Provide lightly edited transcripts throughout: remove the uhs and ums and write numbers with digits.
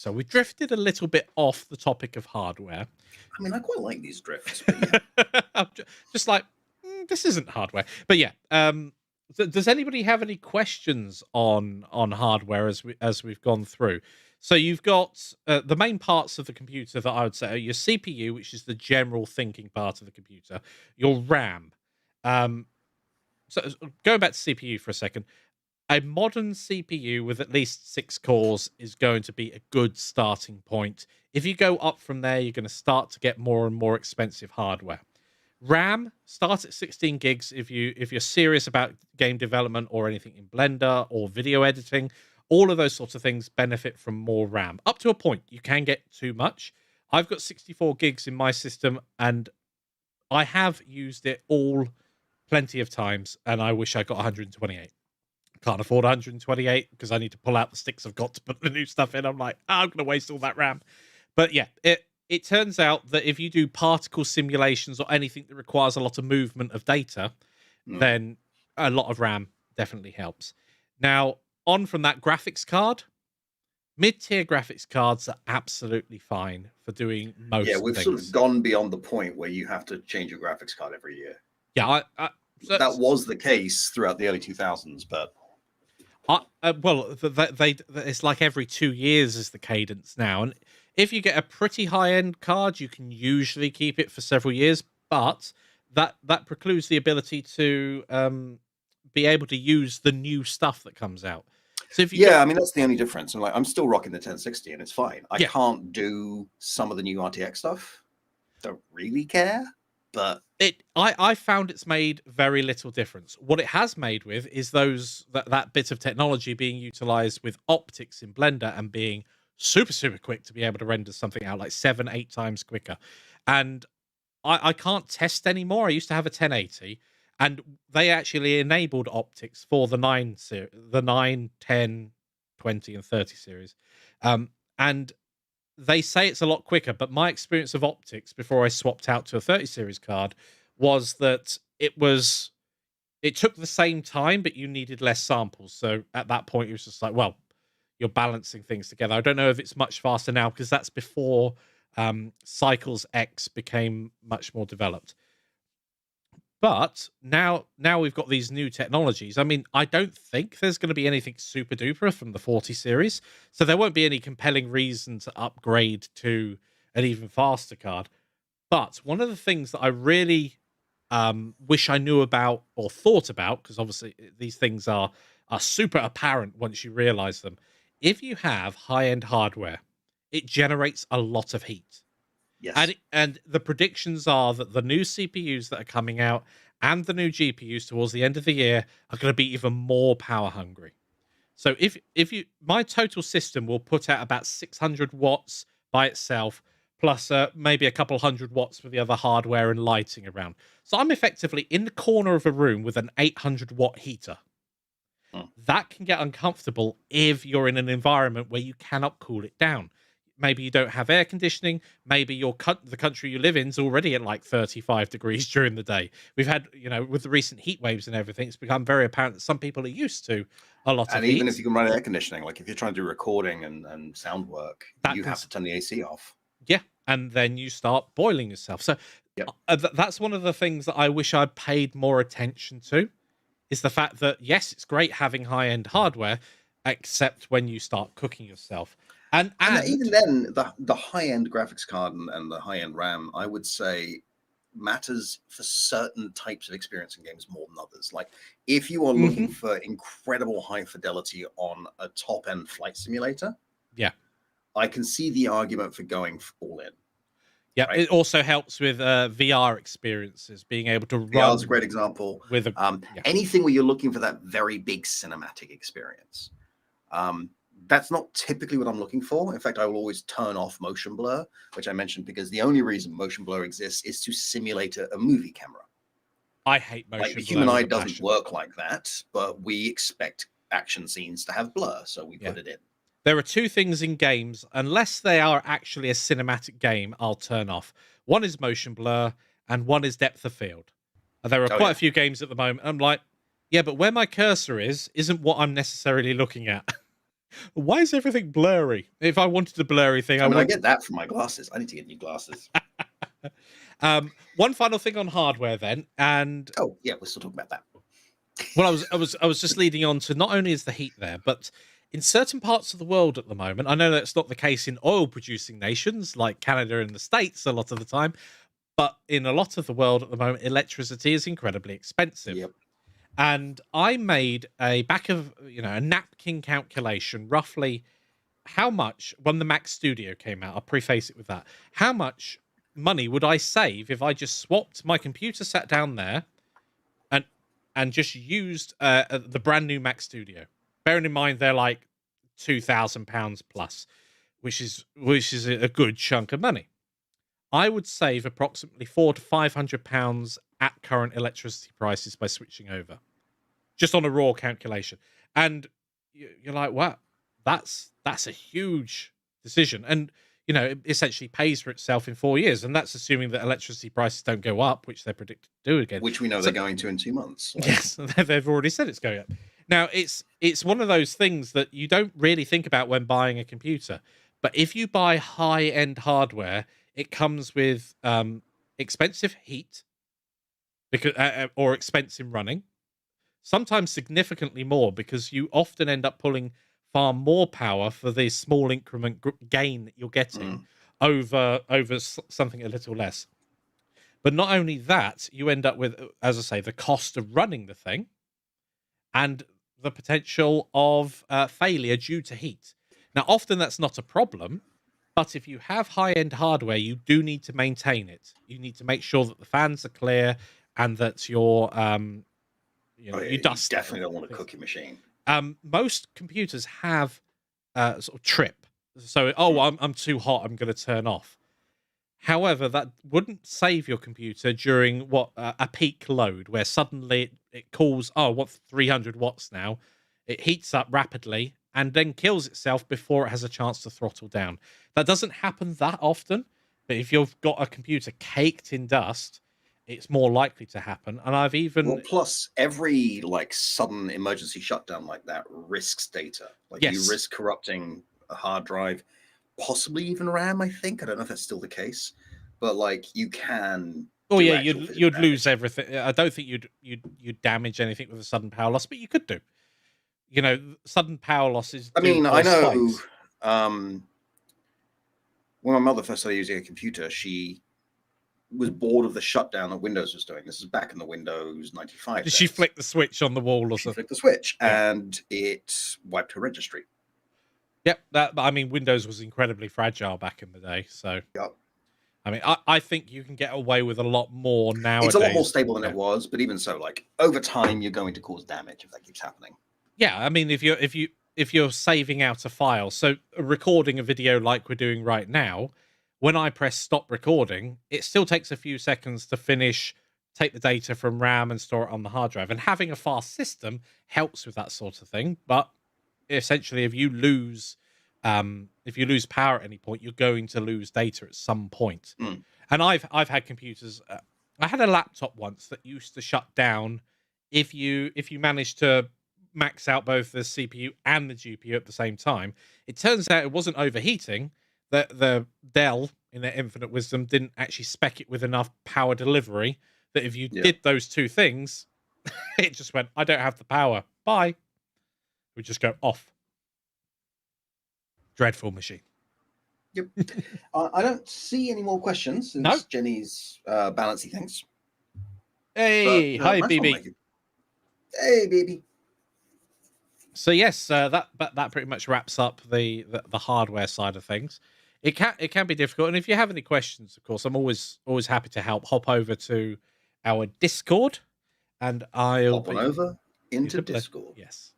So we drifted a little bit off the topic of hardware. I mean, I quite like these drifts, but yeah. I'm just like, this isn't hardware. But yeah, does anybody have any questions on hardware as we've gone through? So you've got the main parts of the computer that I would say are your CPU, which is the general thinking part of the computer, your RAM. Um, so going back to CPU for a second, a modern CPU with at least 6 cores is going to be a good starting point. If you go up from there, you're going to start to get more and more expensive hardware. RAM starts at 16 gigs if you're serious about game development or anything in Blender or video editing. All of those sorts of things benefit from more RAM. Up to a point, you can get too much. I've got 64 gigs in my system, and I have used it all plenty of times, and I wish I got 128. Can't afford 128 because I need to pull out the sticks I've got to put the new stuff in. I'm like, I'm going to waste all that RAM. But yeah, it turns out that if you do particle simulations or anything that requires a lot of movement of data, then a lot of RAM definitely helps. Now, on from that, graphics card. Mid-tier graphics cards are absolutely fine for doing most things. Yeah, we've sort of gone beyond the point where you have to change your graphics card every year. Yeah, that was the case throughout the early 2000s, but well, it's like every 2 years is the cadence now. And if you get a pretty high-end card, you can usually keep it for several years, but that precludes the ability to be able to use the new stuff that comes out. So if you I mean, that's the only difference. I'm still rocking the 1060 and it's fine. I can't do some of the new RTX stuff. Don't really care, but I found it's made very little difference. What it has made with is that bit of technology being utilized with optics in Blender and being super quick to be able to render something out like 7-8 times quicker. And I can't test anymore. I used to have a 1080, and they actually enabled optics for the 9, 10, 20, and 30 series. And they say it's a lot quicker, but my experience of optics before I swapped out to a 30 series card was that it took the same time, but you needed less samples. So at that point, it was just like, well, you're balancing things together. I don't know if it's much faster now because that's before Cycles X became much more developed. But now we've got these new technologies. I mean, I don't think there's going to be anything super duper from the 40 series. So there won't be any compelling reason to upgrade to an even faster card. But one of the things that I really wish I knew about or thought about, because obviously these things are super apparent once you realize them. If you have high-end hardware, it generates a lot of heat. Yes. And the predictions are that the new CPUs that are coming out and the new GPUs towards the end of the year are going to be even more power hungry. So my total system will put out about 600 watts by itself, plus maybe a couple hundred watts for the other hardware and lighting around. So I'm effectively in the corner of a room with an 800 watt heater. That can get uncomfortable if you're in an environment where you cannot cool it down. Maybe you don't have air conditioning. Maybe the country you live in is already at like 35 degrees during the day. We've had, with the recent heat waves and everything, it's become very apparent that some people are used to a lot of heat. And even if you can run air conditioning, like if you're trying to do recording and sound work, you have to turn the AC off. Yeah, and then you start boiling yourself. So that's one of the things that I wish I'd paid more attention to, is the fact that, yes, it's great having high-end hardware, except when you start cooking yourself. And even then, the high-end graphics card and the high-end RAM, I would say, matters for certain types of experience in games more than others. Like if you are looking for incredible high fidelity on a top-end flight simulator, I can see the argument for going all in. Yeah, right? It also helps with VR experiences, being able to run. VR is a great example. With anything where you're looking for that very big cinematic experience. That's not typically what I'm looking for. In fact, I will always turn off motion blur, which I mentioned because the only reason motion blur exists is to simulate a movie camera. I hate motion blur. Like the human eye doesn't work like that, but we expect action scenes to have blur, so we put it in. There are two things in games, unless they are actually a cinematic game, I'll turn off. One is motion blur, and one is depth of field. And there are quite a few games at the moment. I'm like, yeah, but where my cursor isn't what I'm necessarily looking at. Why is everything blurry? If I wanted a blurry thing, I mean, I want. get that from my glasses. I need to get new glasses. One final thing on hardware, then, and Oh, yeah, we're still talking about that. well, I was just leading on to not only is the heat there, but in certain parts of the world at the moment, I know that's not the case in oil-producing nations like Canada and the States a lot of the time, but in a lot of the world at the moment, electricity is incredibly expensive. Yep. And I made a a napkin calculation, roughly how much when the Mac Studio came out. I'll preface it with that. How much money would I save if I just swapped my computer, sat down there, and just used the brand new Mac Studio? Bearing in mind they're like £2,000 plus, which is a good chunk of money. I would save approximately £400 to £500 at current electricity prices by switching over, just on a raw calculation. And you're like, wow, that's a huge decision, and it essentially pays for itself in 4 years, and that's assuming that electricity prices don't go up, which they're predicted to do again. Which we know they're going to in 2 months. Like. Yes, they've already said it's going up. Now it's one of those things that you don't really think about when buying a computer, but if you buy high-end hardware, it comes with expensive heat because or expensive running. Sometimes significantly more, because you often end up pulling far more power for the small increment gain that you're getting over something a little less. But not only that, you end up with, as I say, the cost of running the thing and the potential of failure due to heat. Now, often that's not a problem, but if you have high-end hardware, you do need to maintain it. You need to make sure that the fans are clear and that your you dust. You definitely don't want a cookie machine. Most computers have sort of trip. So, I'm too hot, I'm going to turn off. However, that wouldn't save your computer during a peak load where suddenly it cools. Oh, what 300 watts now? It heats up rapidly and then kills itself before it has a chance to throttle down. That doesn't happen that often, but if you've got a computer caked in dust, it's more likely to happen. And I've even plus every sudden emergency shutdown like that risks data. You risk corrupting a hard drive, possibly even RAM. I think, I don't know if that's still the case, but you can. Oh yeah, you'd lose everything. I don't think you'd damage anything with a sudden power loss, but you could do. Sudden power losses. I mean, I know. When my mother first started using a computer, she was bored of the shutdown that Windows was doing. This is back in the Windows 95. Did she flick the switch on the wall or something? She flicked the switch, and it wiped her registry. Yep, Windows was incredibly fragile back in the day. So, yep. I mean, I think you can get away with a lot more nowadays. It's a lot more stable than it was, but even so, over time, you're going to cause damage if that keeps happening. Yeah, I mean, if you're saving out a file, so recording a video like we're doing right now, when I press stop recording, it still takes a few seconds to finish, take the data from RAM and store it on the hard drive. And having a fast system helps with that sort of thing. But essentially, if you lose power at any point, you're going to lose data at some point. And I've had computers. I had a laptop once that used to shut down if you managed to max out both the CPU and the GPU at the same time. It turns out it wasn't overheating. The Dell, in their infinite wisdom, didn't actually spec it with enough power delivery that if you did those two things, it just went, I don't have the power. Bye. It would just go off. Dreadful machine. Yep. I don't see any more questions since Jenny's balancing things. Hey, hi, BB. Hey, baby. So yes, that pretty much wraps up the hardware side of things. It can be difficult, and if you have any questions, of course, I'm always happy to help. Hop over to our Discord, and I'll hop on over into Discord. Yes.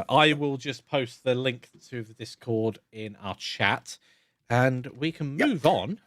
I will just post the link to the Discord in our chat, and we can move on